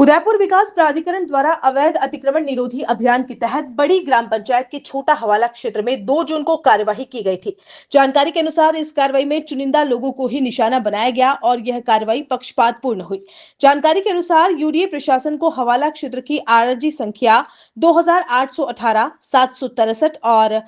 उदयपुर विकास प्राधिकरण द्वारा अवैध अतिक्रमण निरोधी अभियान के तहत बड़ी ग्राम पंचायत के छोटा हवाला क्षेत्र में 2 जून को कार्यवाही की गई थी। जानकारी के अनुसार इस कार्रवाई में चुनिंदा लोगों को ही निशाना बनाया गया और यह कार्रवाई पक्षपातपूर्ण हुई। जानकारी के अनुसार यूडीए प्रशासन को हवाला क्षेत्र की आरजी संख्या 2818, 763 और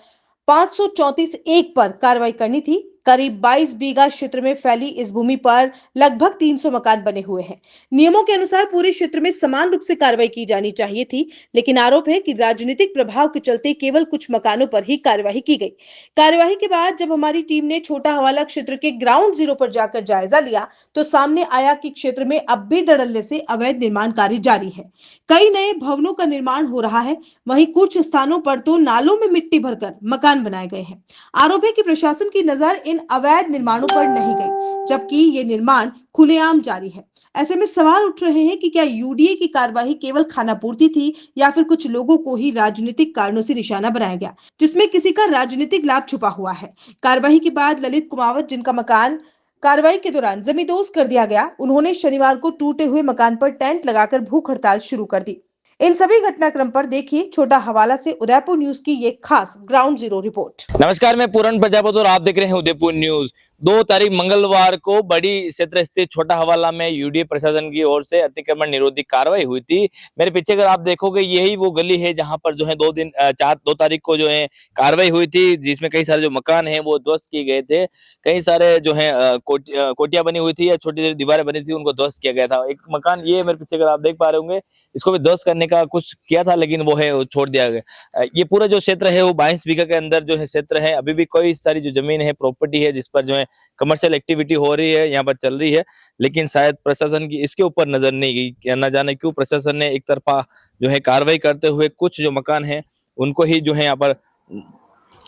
534 पर कार्रवाई करनी थी। करीब 22 बीघा क्षेत्र में फैली इस भूमि पर लगभग 300 मकान बने हुए हैं। नियमों के अनुसार पूरे क्षेत्र में समान रूप से कार्रवाई की जानी चाहिए थी, लेकिन आरोप है कि राजनीतिक प्रभाव के चलते केवल कुछ मकानों पर ही कार्रवाई की गई। कार्यवाही के बाद जब हमारी टीम ने छोटा हवाला क्षेत्र के ग्राउंड जीरो पर जाकर जायजा लिया, तो सामने आया कि क्षेत्र में अब भी धड़ल्ले से अवैध निर्माण कार्य जारी है। कई नए भवनों का निर्माण हो रहा है, वहीं कुछ स्थानों पर तो नालों में मिट्टी भरकर मकान बनाए गए हैं। आरोप है कि प्रशासन की नजर इन अवैध निर्माणों पर नहीं गई, जबकि ये निर्माण खुलेआम जारी है। ऐसे में सवाल उठ रहे हैं कि क्या यूडीए की कार्रवाई केवल खानापूर्ति थी या फिर कुछ लोगों को ही राजनीतिक कारणों से निशाना बनाया गया, जिसमें किसी का राजनीतिक लाभ छुपा हुआ है। कार्रवाई के बाद ललित कुमावत, जिनका मकान कार्रवाई के दौरान जमींदोज कर दिया गया, उन्होंने शनिवार को टूटे हुए मकान पर टेंट लगाकर भूख हड़ताल शुरू कर दी। इन सभी घटनाक्रम पर देखिए छोटा हवाला से उदयपुर न्यूज की ये खास ग्राउंड जीरो रिपोर्ट। नमस्कार, मैं पूरन प्रजापति और आप देख रहे हैं उदयपुर न्यूज। 2 तारीख मंगलवार को बड़ी क्षेत्र स्थित छोटा हवाला में यूडीए प्रशासन की ओर से अतिक्रमण निरोधी कार्रवाई हुई थी। मेरे पीछे अगर आप देखोगे, यही वो गली है जहां पर जो है 2 तारीख को जो है कार्रवाई हुई थी, जिसमें कई सारे जो मकान हैं वो ध्वस्त किए गए थे। कई सारे जो है कोटियां बनी हुई थी या छोटी छोटी दीवारें बनी थी, उनको ध्वस्त किया गया था। एक मकान ये मेरे पीछे अगर आप देख पा रहे होंगे, इसको भी ध्वस्त करने का कुछ किया था, लेकिन वो है वो छोड़ दिया गया। ये पूरा जो क्षेत्र है वो 22 बीघा के अंदर जो है क्षेत्र है। अभी भी कई सारी जो जमीन है, प्रॉपर्टी है, जिस पर जो है कमर्शियल एक्टिविटी हो रही है, यहाँ पर चल रही है, लेकिन शायद प्रशासन की इसके ऊपर नजर नहीं गई। न जाने क्यों प्रशासन ने एक तरफा जो है कार्रवाई करते हुए कुछ जो मकान है उनको ही जो है यहाँ पर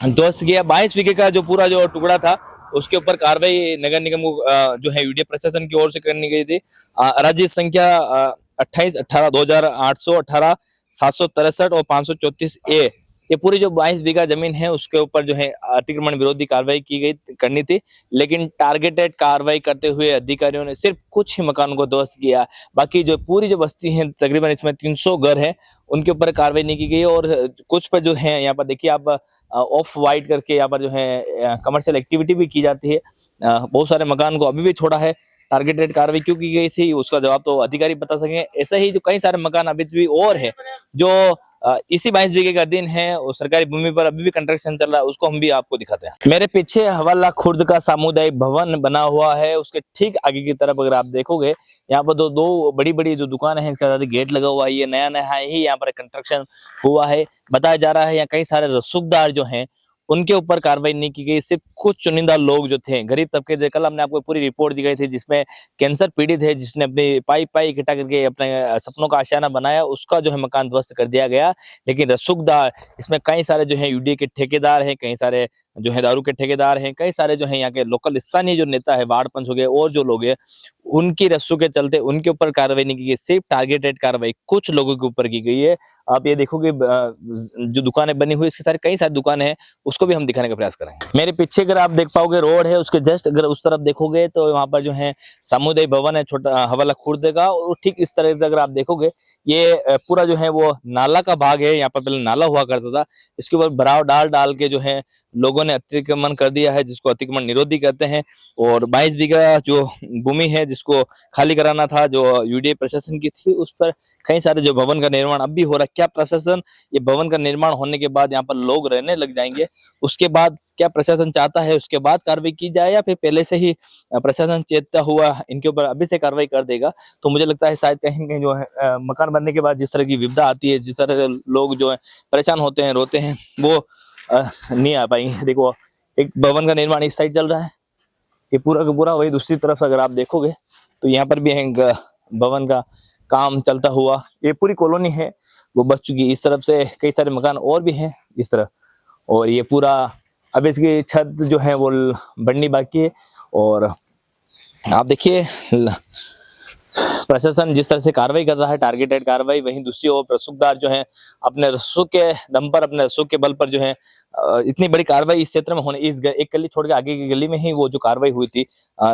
ध्वस्त किया। 22 बीघे का जो पूरा जो टुकड़ा था उसके ऊपर कार्रवाई नगर निगम को जो है यूडीए प्रशासन की ओर से करनी गई थी। राज्य संख्या 28/18/2818, 763 और 534A, ये पूरी जो 22 बीघा जमीन है उसके ऊपर जो है अतिक्रमण विरोधी कार्रवाई की गई करनी थी, लेकिन टारगेटेड कार्रवाई करते हुए अधिकारियों ने सिर्फ कुछ ही मकानों को ध्वस्त किया। बाकी जो पूरी जो बस्ती है, तकरीबन इसमें 300 घर है, उनके ऊपर कार्रवाई नहीं की गई। और कुछ पर जो है यहाँ पर देखिए आप, ऑफ वाइट करके यहाँ पर जो है कमर्शियल एक्टिविटी भी की जाती है। बहुत सारे मकान को अभी भी छोड़ा है। टारगेटेड कार्रवाई क्यों की गई थी उसका जवाब तो अधिकारी बता सकेंगे। ऐसा ही जो कई सारे मकान अभी भी और है जो इसी 22 बीघे का दिन है और सरकारी भूमि पर अभी भी कंस्ट्रक्शन चल रहा है, उसको हम भी आपको दिखाते हैं। मेरे पीछे हवाला खुर्द का सामुदायिक भवन बना हुआ है, उसके ठीक आगे की तरफ अगर आप देखोगे, यहाँ पर दो बड़ी बड़ी जो दुकानें हैं, इसका गेट लगा हुआ है। ये नया नया ही यहाँ पर कंस्ट्रक्शन हुआ है। बताया जा रहा है यहाँ कई सारे रसूखदार जो हैं उनके ऊपर कार्रवाई नहीं की गई, सिर्फ कुछ चुनिंदा लोग जो थे, गरीब तबके थे। कल हमने आपको पूरी रिपोर्ट दिखाई थी जिसमें कैंसर पीड़ित है, जिसने अपनी पाई इकट्ठा करके अपने सपनों का आशियाना बनाया, उसका जो है मकान ध्वस्त कर दिया गया। लेकिन रसूखदार, इसमें कई सारे जो है यूडीए के ठेकेदार हैं, कई सारे जो है दारू के ठेकेदार हैं, कई सारे जो है यहाँ के लोकल स्थानीय जो नेता है, वार्ड पंच हो गए और जो लोग हैं, उनकी रस्सों के चलते उनके ऊपर कार्रवाई नहीं की गई। सिर्फ टारगेटेड कार्रवाई कुछ लोगों के ऊपर की गई है। आप ये देखोगे जो दुकानें बनी हुई, इसके सारे कई सारी दुकानें हैं, उसको भी हम दिखाने का प्रयास करेंगे। मेरे पीछे अगर आप देख पाओगे, रोड है, उसके जस्ट अगर उस तरफ देखोगे तो वहां पर जो है सामुदायिक भवन है छोटा हवाला खुर्द का। और ठीक इस तरह से अगर आप देखोगे, ये पूरा जो है वो नाला का भाग है। यहाँ पर पहले नाला हुआ करता था, इसके ऊपर भराव डाल डाल के जो है लोगों ने अतिक्रमण कर दिया है, जिसको अतिक्रमण निरोधी कहते हैं। और 22 बीघा जो भूमि है जिसको खाली कराना था, जो यूडीए प्रशासन की थी, उस पर कई सारे जो भवन का निर्माण अब भी हो रहा है। क्या प्रशासन ये भवन का निर्माण होने के बाद यहाँ पर लोग रहने लग जाएंगे, उसके बाद क्या प्रशासन चाहता है उसके बाद कार्रवाई की जाए, या फिर पहले से ही प्रशासन चेतता हुआ इनके ऊपर अभी से कार्रवाई कर देगा? तो मुझे लगता है शायद कहीं कहीं जो है मकान बनने के बाद जिस तरह की विपदा आती है, जिस तरह से लोग जो है परेशान होते हैं, रोते हैं, वो नहीं आ पाई। देखो, एक भवन का निर्माण इस साइड चल रहा है, ये पूरा का पूरा। वही दूसरी तरफ अगर आप देखोगे तो यहाँ पर भी एक भवन का काम चलता हुआ, ये पूरी कॉलोनी है वो बच चुकी। इस तरफ से कई सारे मकान और भी हैं इस तरफ, और ये पूरा अब इसकी छत जो है वो बननी बाकी है। और आप देखिए प्रशासन जिस तरह से कार्रवाई कर रहा है, टारगेटेड कार्रवाई, वहीं दूसरी ओर रसूखदार जो है अपने रसूख के दम पर, अपने रसूख के बल पर जो है इतनी बड़ी कार्रवाई इस क्षेत्र में होने, एक गली छोड़ के आगे की गली में ही वो जो कार्रवाई हुई थी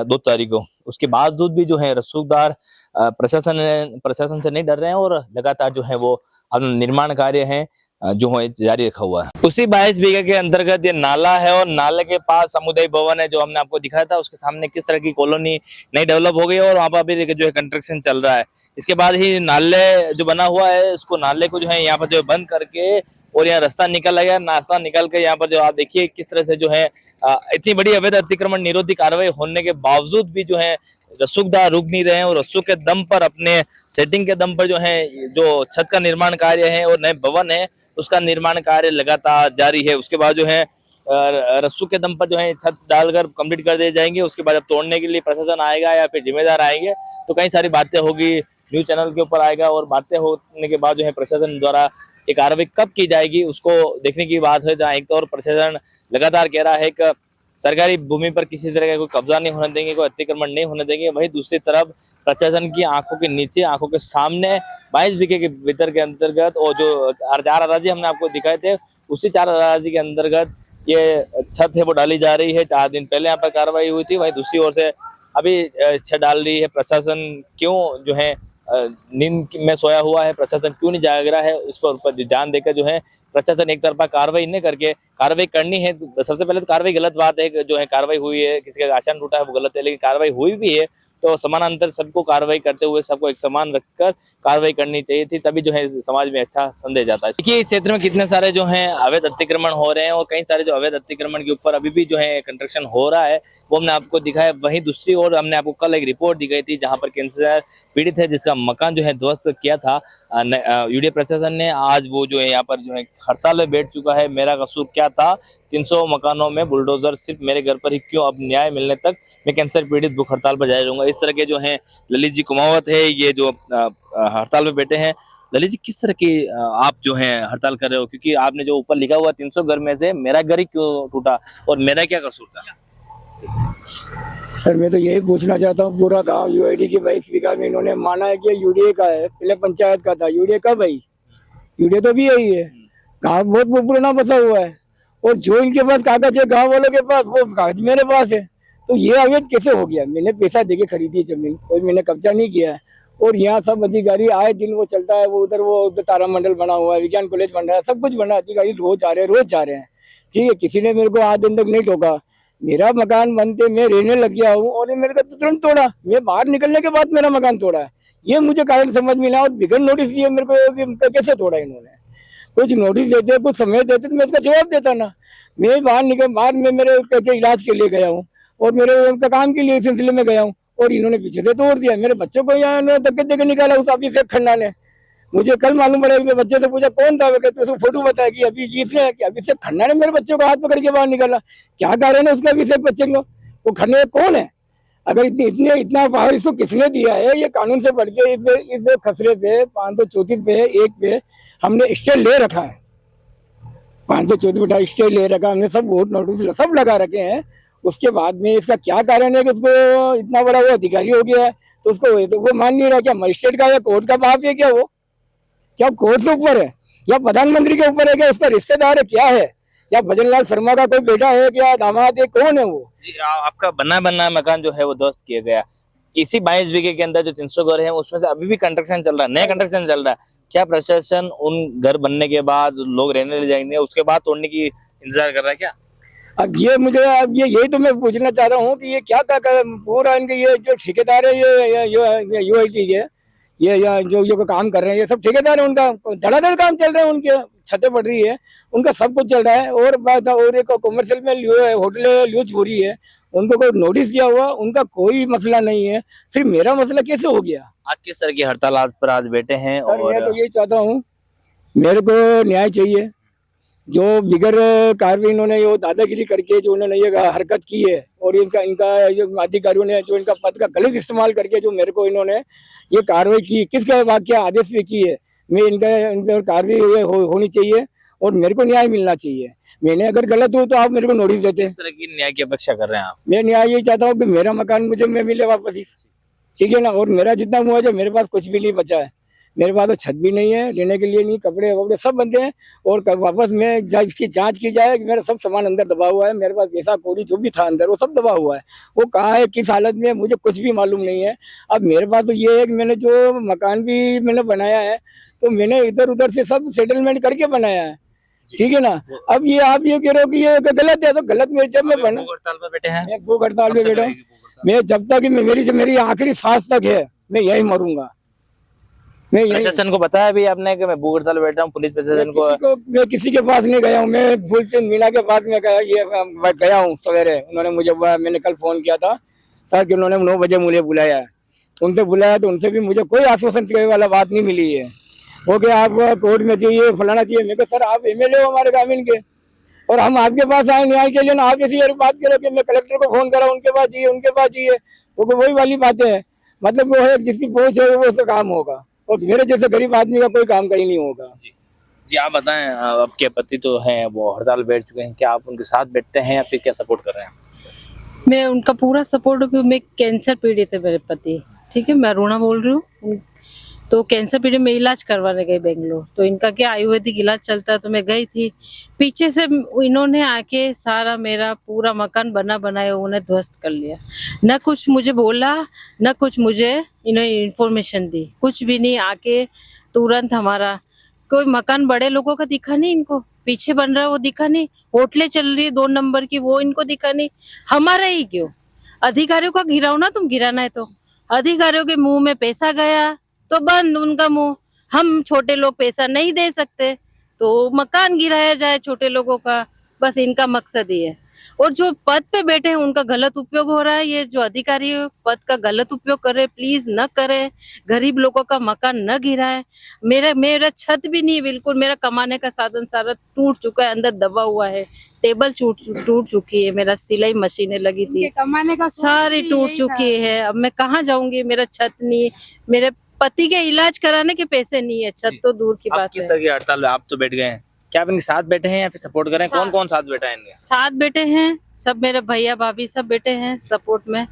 2 तारीख को, उसके बावजूद भी जो है रसूखदार प्रशासन से नहीं डर रहे हैं और लगातार जो है वो अपना निर्माण कार्य है जो है जारी रखा हुआ है। उसी 22 बीघे के अंतर्गत ये नाला है और नाले के पास समुदाय भवन है जो हमने आपको दिखाया था, उसके सामने किस तरह की कॉलोनी नई डेवलप हो गई है और वहां पर अभी जो है कंस्ट्रक्शन चल रहा है। इसके बाद ही नाले जो बना हुआ है, उसको नाले को जो है यहाँ पर जो बंद करके और यहाँ रास्ता निकल गया, रास्ता निकल के यहाँ पर जो आप देखिए किस तरह से जो है इतनी बड़ी अवैध अतिक्रमण निरोधी कार्रवाई होने के बावजूद भी जो है रसूखदार रुक नहीं रहे हैं और रसूख के दम पर, अपने सेटिंग के दम पर जो है जो छत का निर्माण कार्य है और नए भवन है उसका निर्माण कार्य लगातार जारी है। उसके बाद जो है रस्सू के दम पर जो है छत डालकर कंप्लीट कर दिए जाएंगे। उसके बाद अब तोड़ने के लिए प्रशासन आएगा या फिर जिम्मेदार आएंगे तो कई सारी बातें होगी, न्यूज चैनल के ऊपर आएगा और बातें होने के बाद जो है प्रशासन द्वारा एक कार्रवाई कब की जाएगी उसको देखने की बात है। जहाँ एक तो और प्रशासन लगातार कह रहा है कि सरकारी भूमि पर किसी तरह का कोई कब्जा नहीं होने देंगे, कोई अतिक्रमण नहीं होने देंगे, वहीं दूसरी तरफ प्रशासन की आंखों के नीचे, आंखों के सामने 22 बीघे के भीतर के अंतर्गत और जो 4 अराजी हमने आपको दिखाए थे उसी 4 अराजी के अंतर्गत ये छत है वो डाली जा रही है। 4 दिन पहले यहाँ पर कार्रवाई हुई थी, वहीं दूसरी ओर से अभी छत डाल रही है। प्रशासन क्यों जो है नींद में सोया हुआ है, प्रशासन क्यों नहीं जाग रहा है, इस पर ध्यान देकर जो है प्रशासन एक तरफा कार्रवाई नहीं करके कार्रवाई करनी है। सबसे पहले तो कार्रवाई गलत बात है, जो है कार्रवाई हुई है, किसी का आसान टूटा है वो गलत है, लेकिन कार्रवाई हुई भी है तो समानांतर सबको कार्रवाई करते हुए सबको एक समान रखकर कार्रवाई करनी चाहिए थी, तभी जो है समाज में अच्छा संदेश जाता है। देखिए इस क्षेत्र में कितने सारे जो हैं अवैध अतिक्रमण हो रहे हैं और कई सारे जो अवैध अतिक्रमण के ऊपर अभी भी जो है कंस्ट्रक्शन हो रहा है वो हमने आपको दिखाया। वहीं दूसरी ओर हमने आपको कल एक रिपोर्ट दी गई थी जहां पर कैंसर पीड़ित है जिसका मकान जो है ध्वस्त किया था यूडीए प्रशासन ने। आज वो जो है यहाँ पर जो है हड़ताल में बैठ चुका है। मेरा कसूर क्या था, 300 मकानों में बुलडोजर सिर्फ मेरे घर पर ही क्यों, अब न्याय मिलने तक मैं कैंसर पीड़ित भूख हड़ताल पर जारी रहूंगा। इस तरह के जो है ललित जी कुमावत है, ये जो हड़ताल पे बैठे हैं। ललित जी किस तरह की आप जो है हड़ताल कर रहे हो, क्योंकि आपने जो ऊपर लिखा हुआ 300 घर में से मेरा घर ही क्यों टूटा और मेरा क्या कसूर था? सर मैं तो यही पूछना चाहता हूँ, पूरा गांव यूआईडी की 22 बीघा में इन्होंने माना है कि यूडीए का है, पहले पंचायत का था। यूडीए कब आई? यूडीए तो भी यही है। गांव बहुत पुराना बसा हुआ है और जो इनके पास कागज है गांव वालों के पास, वो कागज मेरे पास है। तो ये अवैध कैसे हो गया? मैंने पैसा देके खरीदी है जमीन, कोई मैंने कब्जा नहीं किया है। और यहाँ सब अधिकारी आए दिन वो चलता है, वो उधर तारामंडल बना हुआ है, विज्ञान कॉलेज बन रहा है, सब कुछ बना है, अधिकारी रोज आ रहे हैं। ठीक है, किसी ने मेरे को आज दिन तक नहीं टोका। मेरा मकान बनते मैं रहने लग गया हूँ और ये मेरे को तुरंत तोड़ा। मैं बाहर निकलने के बाद मेरा मकान तोड़ा है, ये मुझे कारण समझ में ना। और बिगड़ नोटिस दिए मेरे को, कैसे तोड़ा इन्होंने? कुछ नोटिस देते, कुछ समय देते तो मैं इसका जवाब देता ना। मैं बाहर में मेरे के इलाज के लिए गया हूँ और मेरे उनका काम के लिए सिलसिले में गया हूँ और इन्होंने पीछे से तोड़ दिया। मेरे बच्चों को यहाँ धक्के देके निकाला उस अभिषेक खन्ना ने। मुझे कल मालूम पड़ा, मैं बच्चे से पूछा कौन था, तो उसको फोटो बताया कि अभी इसने अभिषेक खन्ना ने मेरे बच्चों को हाथ पकड़ के बाहर निकाला। क्या कारण है उसका अभिषेक बच्चे को? वो खन्ना कौन है? अगर इतना पावर इसको किसने दिया है? ये कानून से बढ़ के इस खसरे पे 534 पे 1 पे हमने स्टे ले रखा है। 534 स्टे ले रखा हमने, सब वोट नोटिस सब लगा रखे हैं। उसके बाद में इसका क्या कारण है कि उसको इतना बड़ा वो अधिकारी हो गया है तो उसको तो वो मान नहीं रहा। क्या मजिस्ट्रेट का या कोर्ट का बाप है क्या? वो क्या कोर्ट से ऊपर है या प्रधानमंत्री के ऊपर है? क्या उसका रिश्तेदार है? क्या है? या भजनलाल शर्मा का कोई बेटा है क्या, दामाद है, कौन है वो? जी, आपका बना मकान जो है वो ध्वस्त किया गया। इसी 22 बीघे के अंदर जो 300 घर है उसमें से अभी भी कंस्ट्रक्शन चल रहा है, नया कंस्ट्रक्शन चल रहा है। क्या प्रशासन उन घर बनने के बाद लोग रहने ले जाएंगे उसके बाद तोड़ने की इंतजार कर रहा है क्या? अब ये यही तो मैं पूछना चाह रहा हूँ कि ये क्या पूरा इनके ये जो ठेकेदार है ये यूआईटी के ये जो काम कर रहे हैं, ये सब ठेकेदार है। उनका धड़ाधड़ काम चल रहा है, उनके छतें पड़ रही है, उनका सब कुछ चल रहा है। और एक कॉमर्शियल में होटल यूज हो रही है, उनको कोई नोटिस दिया हुआ, उनका कोई मसला नहीं है। सिर्फ मेरा मसला कैसे हो गया? आज किस तरह की हड़ताल आज पर आज बैठे हैं? और मैं तो यही चाहता हूँ, मेरे को न्याय चाहिए। जो बिगर कार्रवाई इन्होंने ये दादागिरी करके जो उन्होंने ये हरकत की है और इनका जो अधिकारियों ने जो इनका पद का गलत इस्तेमाल करके जो मेरे को इन्होंने ये कार्रवाई की, किसका वाक्य आदेश भी की है, मैं इन पर कार्रवाई होनी चाहिए और मेरे को न्याय मिलना चाहिए। मैंने अगर गलत हूँ तो आप मेरे को नोटिस देते हैं। किस तरह की न्याय की अपेक्षा कर रहे हैं आप? मैं न्याय यही चाहता हूँ कि मेरा मकान मुझे मिले वापस ही। ठीक है ना। और मेरा जितना मुआवजा, मेरे पास कुछ भी नहीं बचा है, मेरे पास तो छत भी नहीं है, लेने के लिए नहीं, कपड़े वपड़े सब बंदे हैं। और वापस में इसकी जांच की जाए कि मेरा सब सामान अंदर दबा हुआ है, मेरे पास पैसा कौड़ी जो भी था अंदर वो सब दबा हुआ है, वो कहाँ है किस हालत में है मुझे कुछ भी मालूम नहीं है। अब मेरे पास तो ये है कि मैंने जो मकान भी मैंने बनाया है तो मैंने इधर उधर से सब सेटलमेंट करके बनाया है, ठीक है ना। अब ये आप ये कह रहे हो कि ये गलत है, तो गलत में जब मैं बना हड़ताल पर बैठे हैं, मैं भूख हड़ताल पे बैठा हूँ, मैं जब तक मेरी आखिरी सांस तक है मैं यही मरूंगा। मैं यही प्रशासन को बताया अभी आपने कि मैं भूख हड़ताल पर बैठा हूँ? पुलिस प्रशासन को मैं किसी के पास नहीं गया हूँ, मैं फूलचंद मीना के पास में गया हूँ सवेरे। उन्होंने मुझे मैंने कल फोन किया था सर कि उन्होंने 9 बजे मुझे बुलाया है, उनसे बुलाया तो उनसे भी मुझे कोई आश्वासन देने वाला बात नहीं मिली है। वो कि आप कोर्ट में चाहिए फलाना चाहिए। मैं कहा सर आप एमएलए हो हमारे ग्रामीण के और हम आपके पास आए न्याय के लिए ना, आप जैसी बात करो कि मैं कलेक्टर को फोन करा उनके पास चाहिए उनके पास चाहिए, वो वही वाली बातें हैं। मतलब वो है जिसकी पहुंच है वो उसका काम होगा और मेरे जैसे गरीब आदमी का कोई काम कहीं नहीं होगा। जी आप बताएं, आपके पति तो हैं वो हड़ताल बैठ चुके हैं, क्या आप उनके साथ बैठते हैं या फिर क्या सपोर्ट कर रहे हैं? मैं उनका पूरा सपोर्ट हूँ। मैं कैंसर पीड़ित है मेरे पति, ठीक है। मैं अरुणा बोल रही हूँ। तो कैंसर पीड़ित में इलाज करवाने गई बेंगलोर, तो इनका क्या आयुर्वेदिक इलाज चलता है, तो मैं गई थी। पीछे से इन्होंने आके सारा मेरा पूरा मकान बना बनाया उन्हें ध्वस्त कर लिया। न कुछ मुझे बोला, न कुछ मुझे इन्होंने इन्फॉर्मेशन दी, कुछ भी नहीं। आके तुरंत हमारा कोई मकान बड़े लोगों का दिखा नहीं, इनको पीछे बन रहा है वो दिखा नहीं, होटलें चल रही है 2 नंबर की वो इनको दिखा नहीं। हमारा ही क्यों? अधिकारियों का घिराओ ना, तुम गिराना है तो अधिकारियों के मुंह में पैसा गया तो बंद उनका मुंह। हम छोटे लोग पैसा नहीं दे सकते तो मकान गिराया जाए छोटे लोगों का, बस इनका मकसद ही है। और जो पद पे बैठे हैं उनका गलत उपयोग हो रहा है। ये जो अधिकारी पद का गलत उपयोग कर रहे, प्लीज न करें। गरीब लोगों का मकान न गिराए। मेरा छत भी नहीं है बिल्कुल, मेरा कमाने का साधन सारा टूट चुका है, अंदर दबा हुआ है, टेबल टूट चुकी है, मेरा सिलाई मशीनें लगी थी कमाने का सारी टूट चुकी है। अब मैं कहाँ जाऊंगी? मेरा छत नहीं, मेरे पति के इलाज कराने के पैसे नहीं है, छत तो दूर की आप बात किस है। तरह की हड़ताल में आप तो बैठ गए हैं, क्या आप इनके साथ बैठे हैं या फिर सपोर्ट कर रहे हैं? साथ। कौन कौन साथ बैठा है इनके? साथ बैठे हैं सब, मेरे भैया भाभी सब बैठे हैं सपोर्ट में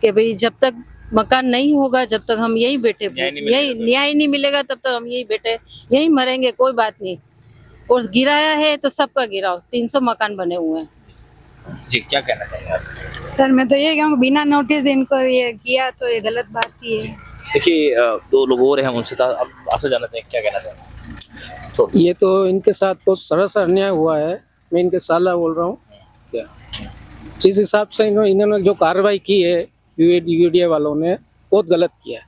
कि भाई जब तक मकान नहीं होगा जब तक हम यही बैठे, यही न्याय नहीं मिलेगा तब तक हम यही बैठे, यही मरेंगे, कोई बात नहीं। और गिराया है तो सबका गिराओ, 300 मकान बने हुए हैं। जी क्या कहना चाहेंगे आप? सर मैं तो ये कहूँगा बिना नोटिस इनको ये किया तो ये गलत बात ही है। देखिए 2 लोग और हैं उनसे आपसे जानना चाहिए क्या कहना चाहेंगे? तो ये तो इनके साथ बहुत सरासर अन्याय हुआ है। मैं इनके साला बोल रहा हूँ क्या, जिस हिसाब से इन्होंने जो कार्रवाई की है यूडीए वालों ने बहुत गलत किया है।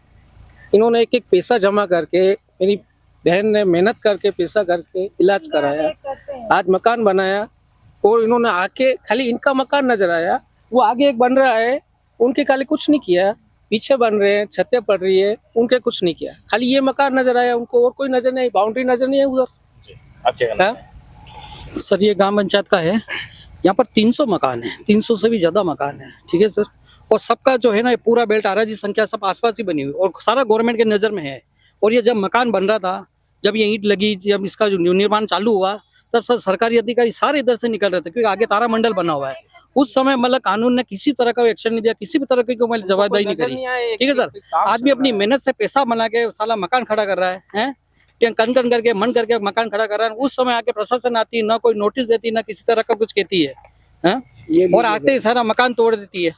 इन्होंने एक पैसा जमा करके, मेरी बहन ने मेहनत करके पैसा करके इलाज कराया, आज मकान बनाया और इन्होंने आके खाली इनका मकान नजर आया, वो आगे एक बन रहा है, उनके खाली कुछ नहीं किया, पीछे बन रहे हैं, छतें पड़ रही है, उनके कुछ नहीं किया, खाली ये मकान नजर आया उनको और कोई नजर नहीं, बाउंड्री नजर नहीं है उधर। आप क्या कहना हाँ? सर ये ग्राम पंचायत का है, यहाँ पर 300 मकान है, 300 से भी ज्यादा मकान है, ठीक है सर। और सबका जो है ना ये पूरा बेल्ट आराजी संख्या सब आसपास ही बनी हुई और सारा गवर्नमेंट के नज़र में है। और ये जब मकान बन रहा था, जब ये ईंट लगी, जब इसका जो निर्माण चालू हुआ, तब सर सरकारी अधिकारी सारे इधर से निकल रहे थे क्योंकि आगे तारामंडल बना हुआ है। उस समय मतलब कानून ने किसी तरह का एक्शन नहीं दिया, किसी भी तरह की कोई जवाबदारी नहीं करी, ठीक है सर। आदमी अपनी मेहनत से पैसा बना के साला मकान खड़ा कर रहा है कन कन करके मन करके मकान खड़ा कर रहा है। उस समय आके प्रशासन आती है, ना कोई नोटिस देती, ना किसी तरह का कुछ कहती है, और आते ही सारा मकान तोड़ देती है।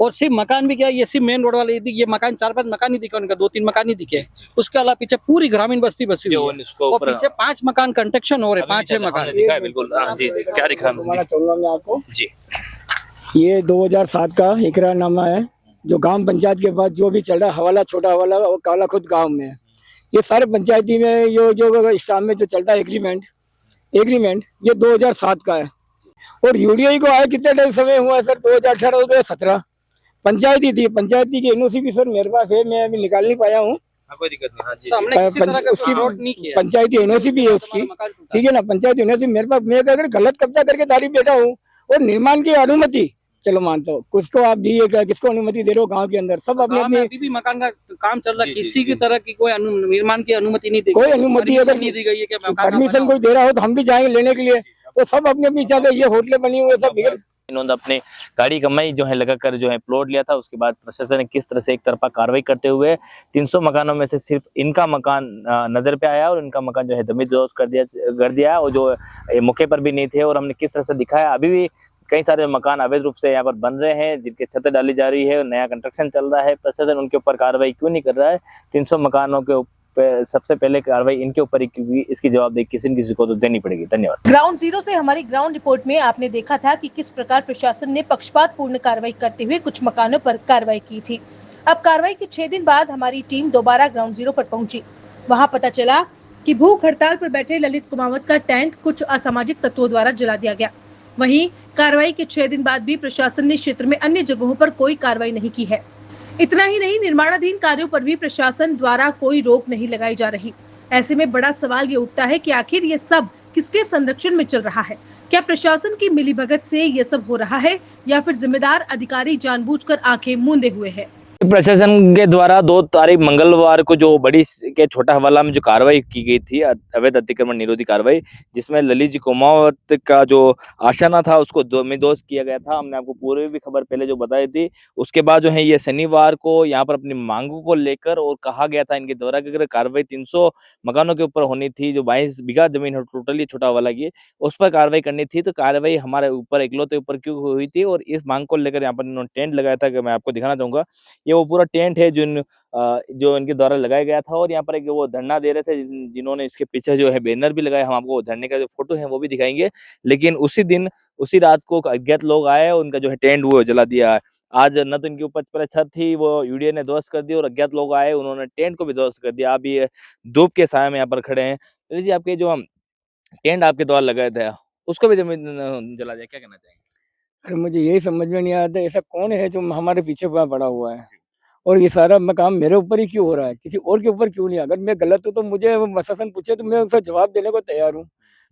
और सिर्फ मकान भी क्या, ये सिर्फ मेन रोड वाले ये मकान 4-5 मकान ही दिखे, उनका 2-3 मकान ही दिखे, उसके अलावा पीछे पूरी ग्रामीण बस्ती बसी हुई है और पीछे 5 मकान कंस्ट्रक्शन हो रहे, 5-6 मकान दिखा है बिल्कुल। हाँ जी क्या दिखा चाहूंगा मैं आपको जी। ये 2007 का इकरारनामा है जो ग्राम पंचायत के बाद जो भी चल रहा है, हवाला छोटा हवाला और काला खुद गाँव में, ये सारे पंचायती में ये जो शाम में जो चलता है एग्रीमेंट ये 2007 का है। और यूडीआई को आए कितने टाइम समय हुआ है सर? 2018-2017 पंचायती थी, पंचायती की एनओसी भी सर मेरे पास है, मैं अभी निकाल नहीं पाया हूँ। कोई दिक्कत नहीं। हाँ जी हमने किसी तरह का उसकी फ्रॉड नहीं किया। पंचायती एनओसी भी है उसकी, ठीक है ना। पंचायती एनओसी मेरे पास, मैं अगर गलत कब्जा करके तारीफ बैठा हूँ और निर्माण की अनुमति चलो मानता हूँ, किसको आप दिए, किसको अनुमति दे रहे हो? गांव के अंदर सब अपने अपने अभी भी मकान का काम चल रहा है, किसी की तरह की कोई निर्माण की अनुमति नहीं दी, कोई अनुमति अगर नहीं दी गई है कि परमिशन कोई दे रहा हो तो हम भी जाएंगे लेने के लिए। तो सब अपनी अपनी इच्छा से ये होटलें बनी हुई है, सब इन्होंने अपनी गाड़ी कमाई जो है लगाकर जो है प्लॉट लिया था। उसके बाद प्रशासन ने किस तरह से एक तरफा कार्रवाई करते हुए 300 मकानों में से सिर्फ इनका मकान नजर पे आया और इनका मकान जो है जमींदोज कर दिया और जो मौके पर भी नहीं थे। और हमने किस तरह से दिखाया, अभी भी कई सारे मकान अवैध रूप से यहाँ पर बन रहे हैं, जिनके छतें डाली जा रही है और नया कंस्ट्रक्शन चल रहा है। प्रशासन उनके ऊपर कार्रवाई क्यों नहीं कर रहा है? 300 मकानों के ऊपर सबसे पहले कार्रवाई इनके ऊपर ही, क्योंकि इसकी जवाबदेही किसी न किसी को तो देनी पड़ेगी। धन्यवाद। ग्राउंड जीरो से हमारी ग्राउंड रिपोर्ट में आपने देखा था कि किस प्रकार प्रशासन ने पक्षपातपूर्ण कार्रवाई करते हुए कुछ मकानों पर कार्रवाई की थी। अब कार्रवाई के 6 दिन बाद हमारी टीम दोबारा ग्राउंड जीरो पर पहुंची। वहां पता चला कि भूख हड़ताल पर बैठे ललित कुमावत का टेंट कुछ असामाजिक तत्वों द्वारा जला दिया गया। वहीं कार्रवाई के 6 दिन बाद भी प्रशासन ने क्षेत्र में अन्य जगहों पर कोई कार्रवाई नहीं की है। इतना ही नहीं, निर्माणाधीन कार्यों पर भी प्रशासन द्वारा कोई रोक नहीं लगाई जा रही। ऐसे में बड़ा सवाल ये उठता है कि आखिर ये सब किसके संरक्षण में चल रहा है? क्या प्रशासन की मिलीभगत से ये सब हो रहा है या फिर जिम्मेदार अधिकारी जानबूझकर आंखें मूंदे हुए हैं? प्रशासन के द्वारा 2 तारीख मंगलवार को जो बड़ी के छोटा हवाला में जो कार्रवाई की गई थी, अवैध अतिक्रमण निरोधी कार्रवाई, जिसमें ललित जी कुमावत का जो आशियाना था उसको जमींदोज किया गया था। हमने आपको पूरी भी खबर पहले जो बताई थी। उसके बाद जो है ये शनिवार को यहाँ पर अपनी मांगों को लेकर और कहा गया था इनके द्वारा कि अगर कार्रवाई 300 मकानों के ऊपर होनी थी, जो 22 बीघा जमीन है टोटली छोटा हवाला की, उस पर कार्रवाई करनी थी। तो कार्रवाई हमारे ऊपर इकलौते ऊपर क्यों हुई थी? और इस मांग को लेकर यहाँ पर इन्होंने टेंट लगाया था कि मैं आपको दिखाना चाहूंगा। ये वो पूरा टेंट है जो इनके द्वारा लगाया गया था और यहाँ पर एक वो धरना दे रहे थे, जिन्होंने इसके पीछे जो है बैनर भी लगाया। हम आपको वो धरने का जो फोटो है वो भी दिखाएंगे। लेकिन उसी दिन उसी रात को अज्ञात लोग आए और उनका जो है टेंट वो जला दिया है। आज न तो इनके ऊपर पहले छत थी, वो यूडीए ने ध्वस्त कर दी और अज्ञात लोग आए, उन्होंने टेंट को भी ध्वस्त कर दिया। आप ये धूप के साये में यहाँ पर खड़े हैं। जी, आपके जो टेंट आपके द्वारा लगाया था उसको भी जमीन जला दिया, क्या कहना चाहेंगे? अरे मुझे यही समझ में नहीं आता, ऐसा कौन है जो हमारे पीछे पड़ा हुआ है और ये सारा काम मेरे ऊपर ही क्यों हो रहा है, किसी और के ऊपर क्यों नहीं? अगर मैं गलत हूँ तो मुझे वो प्रशासन पूछे तो मैं उसका जवाब देने को तैयार हूँ।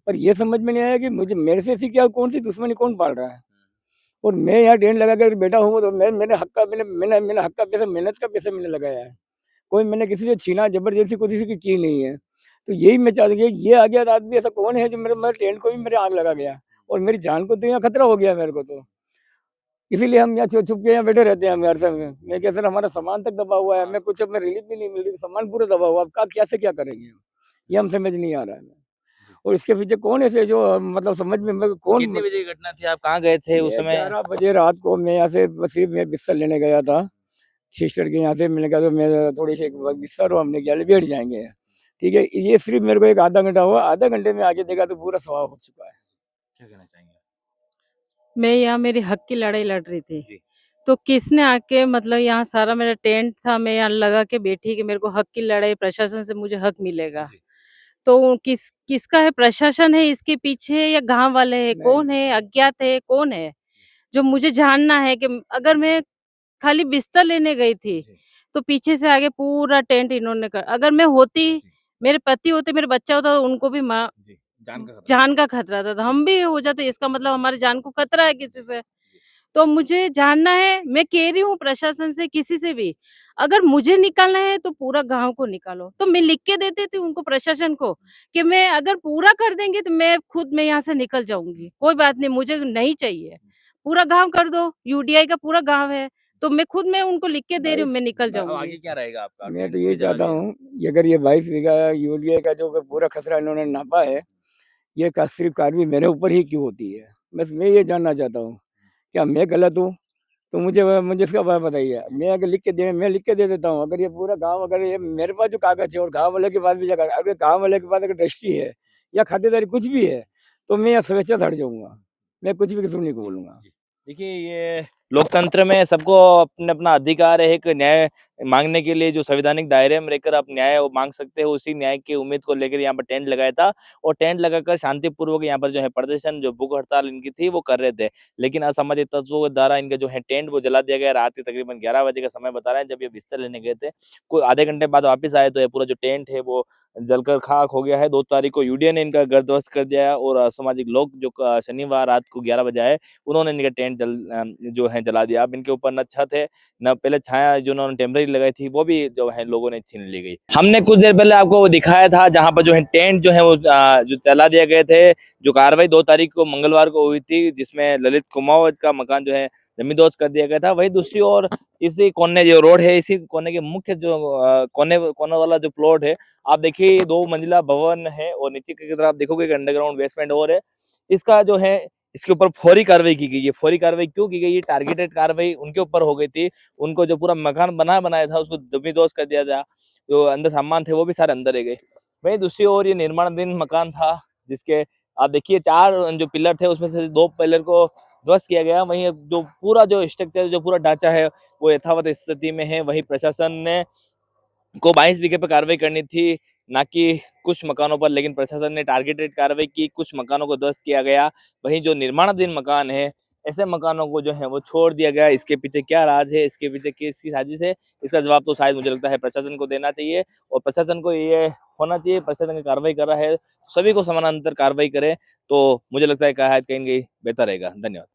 पर ये समझ में नहीं आया कि मुझे मेरे से ऐसी क्या कौन सी दुश्मनी कौन पाल रहा है। और मैं यहाँ टेंट लगा कर बैठा हूँ तो मैंने हक का मैंने हक का पैसा, मेहनत का पैसा मैंने लगाया है। कोई मैंने किसी से छीना, जबरदस्ती किसी की नहीं है। तो यही मैं चाहती हूँ, ये अज्ञात आदमी ऐसा कौन है जो मेरे टेंट को भी मेरे आग लगा गया और मेरी जान को तो यहाँ खतरा हो गया मेरे को तो। इसीलिए हम यहाँ छुप के यहाँ बैठे रहते हैं। हम हर समय मैं क्या सर, हमारा सामान तक दबा हुआ है, हमें कुछ हमें रिलीफ भी नहीं मिल रही, सामान पूरा दबा हुआ। अब का कैसे क्या करेंगे हम, ये हम समझ नहीं आ रहा है। और इसके पीछे कौन ऐसे जो मतलब समझ में कौन। कितने बजे की घटना थी? आप कहाँ गए थे उस समय? 11 बजे रात को मैं यहाँ से सिर्फ मैं बिस्तर लेने गया था सिस्टर के यहाँ से। मैंने कहा तो मैं थोड़ी सी बिस्तर हो, हमने क्या बैठ जाएंगे। ठीक है, ये सिर्फ मेरे को एक आधा घंटा हुआ, आधा घंटे में आगे देखा तो पूरा सवा हो चुका है। क्या कहना चाहेंगे? मैं यहाँ मेरी हक की लड़ाई लड़ रही जी। थी, तो किसने आके मतलब यहाँ सारा मेरा टेंट था, मैं यहाँ लगा के बैठी कि मेरे को हक की लड़ाई, प्रशासन से मुझे हक मिलेगा। जी। तो किसका है? प्रशासन है इसके पीछे या गांव वाले है? नहीं। कौन है? अज्ञात है? कौन है? जो मुझे जानना है कि अगर मैं खाली बिस्तर लेने गई थी, जी। तो पीछे से आगे पूरा टेंट इन्होंने कर, अगर मैं होती, जी। मेरे पति होते, मेरे बच्चा होता, तो उनको भी जी, जान का खतरा। जान का खतरा था, तो हम भी हो जाते। इसका मतलब हमारी जान को खतरा है किसी से। तो मुझे जानना है, मैं कह रही हूँ प्रशासन से, किसी से भी, अगर मुझे निकालना है तो पूरा गाँव को निकालो। तो मैं लिख के देती थी उनको, प्रशासन को, कि मैं अगर पूरा कर देंगे तो मैं यहाँ से निकल जाऊँगी। कोई बात नहीं, मुझे नहीं चाहिए। पूरा गाँव कर दो, यूडीआई का पूरा गाँव है, तो मैं उनको लिख के दे रही हूँ, मैं निकल अब आगे जाऊँगी। क्या रहेगा आपका? मैं तो टेंट यही भी जला चाहता दिया। हूँ कि अगर ये 22 बीघा यूरिया का जो पूरा खसरा इन्होंने नापा है, ये सिर्फ कार्रवाई मेरे ऊपर ही क्यों होती है? बस मैं ये जानना चाहता हूँ, क्या मैं गलत हूँ? तो मुझे इसका बताइए। मैं लिख के दे देता हूँ। अगर ये पूरा गाँव, अगर ये मेरे पास जो कागज़ है और गाँव वाले के पास भी जगह, अगर गाँव वाले के पास अगर रजिस्ट्री है या खातेदारी कुछ भी है, तो मैं यहाँ स्वेच्छा से हट जाऊँगा। मैं कुछ भी किसी को नहीं बोलूँगा। जी। देखिए, ये लोकतंत्र में सबको अपना अधिकार है एक न्याय मांगने के लिए, जो संवैधानिक दायरे में रहकर आप न्याय वो मांग सकते हो। उसी न्याय की उम्मीद को लेकर यहाँ पर टेंट लगाया था और टेंट लगाकर शांतिपूर्वक यहाँ पर जो है प्रदर्शन, जो भूख हड़ताल इनकी थी वो कर रहे थे। लेकिन असामाजिक तत्वों के द्वारा इनका जो है टेंट वो जला दिया गया। रात के तकरीबन 11 बजे का समय बता रहे हैं, जब ये बिस्तर लेने गए थे। कोई आधे घंटे बाद वापस आए तो ये पूरा जो टेंट है वो जलकर खाक हो गया है। 2 तारीख को यूडीए ने इनका घर ध्वस्त कर दिया है और असामाजिक लोग जो शनिवार रात को 11 बजे आए, उन्होंने इनका टेंट जो है जला दिया। अब इनके ऊपर न छत है, न पहले छाया जो उन्होंने टेम्परेरी लगाई थी, वो भी जो है लोगों ने छीन ली गई। हमने कुछ देर पहले आपको वो दिखाया था, जहाँ पर जो है टेंट जो है वो जो जला दिए गए थे। जो कार्रवाई 2 तारीख को मंगलवार को हुई थी, जिसमें ललित कुमावत का मकान जो है जमींदोज कर दिया गया था। वहीं दूसरी ओर इसी कोने जो रोड है, इसी कोने के मुख्य जो कोने वाला जो प्लॉट है, आप देखिए 2 मंजिला भवन है और नीचे की तरफ आप देखोगे कि अंडरग्राउंड बेसमेंट और है। इसका जो है इसके ऊपर फौरी कार्रवाई की गई है। फौरी कार्रवाई क्यों की गई? ये टारगेटेड कार्रवाई उनके ऊपर हो गई थी। उनको जो पूरा मकान बनाया था उसको जमींदोज कर दिया था। जो अंदर सामान थे वो भी सारे अंदर रह गए। वहीं दूसरी ओर ये निर्माणाधीन मकान था, जिसके आप देखिए 4 जो पिलर थे उसमें से 2 पिलर को ध्वस्त किया गया। वहीं जो पूरा जो स्ट्रक्चर जो पूरा ढांचा है वो यथावत स्थिति में है। वहीं प्रशासन ने को 22 बीघे पे कार्रवाई करनी थी, ना कि कुछ मकानों पर, लेकिन प्रशासन ने टारगेटेड कार्रवाई की, कुछ मकानों को ध्वस्त किया गया। वहीं जो निर्माणाधीन मकान है, ऐसे मकानों को जो है वो छोड़ दिया गया। इसके पीछे क्या राज है, इसके पीछे किसकी साजिश है, इसका जवाब तो शायद मुझे लगता है प्रशासन को देना चाहिए और प्रशासन को ये होना चाहिए, प्रशासन की कार्रवाई कर रहा है, सभी को समानांतर कार्रवाई करे, तो मुझे लगता है कहीं न कहीं बेहतर रहेगा। धन्यवाद।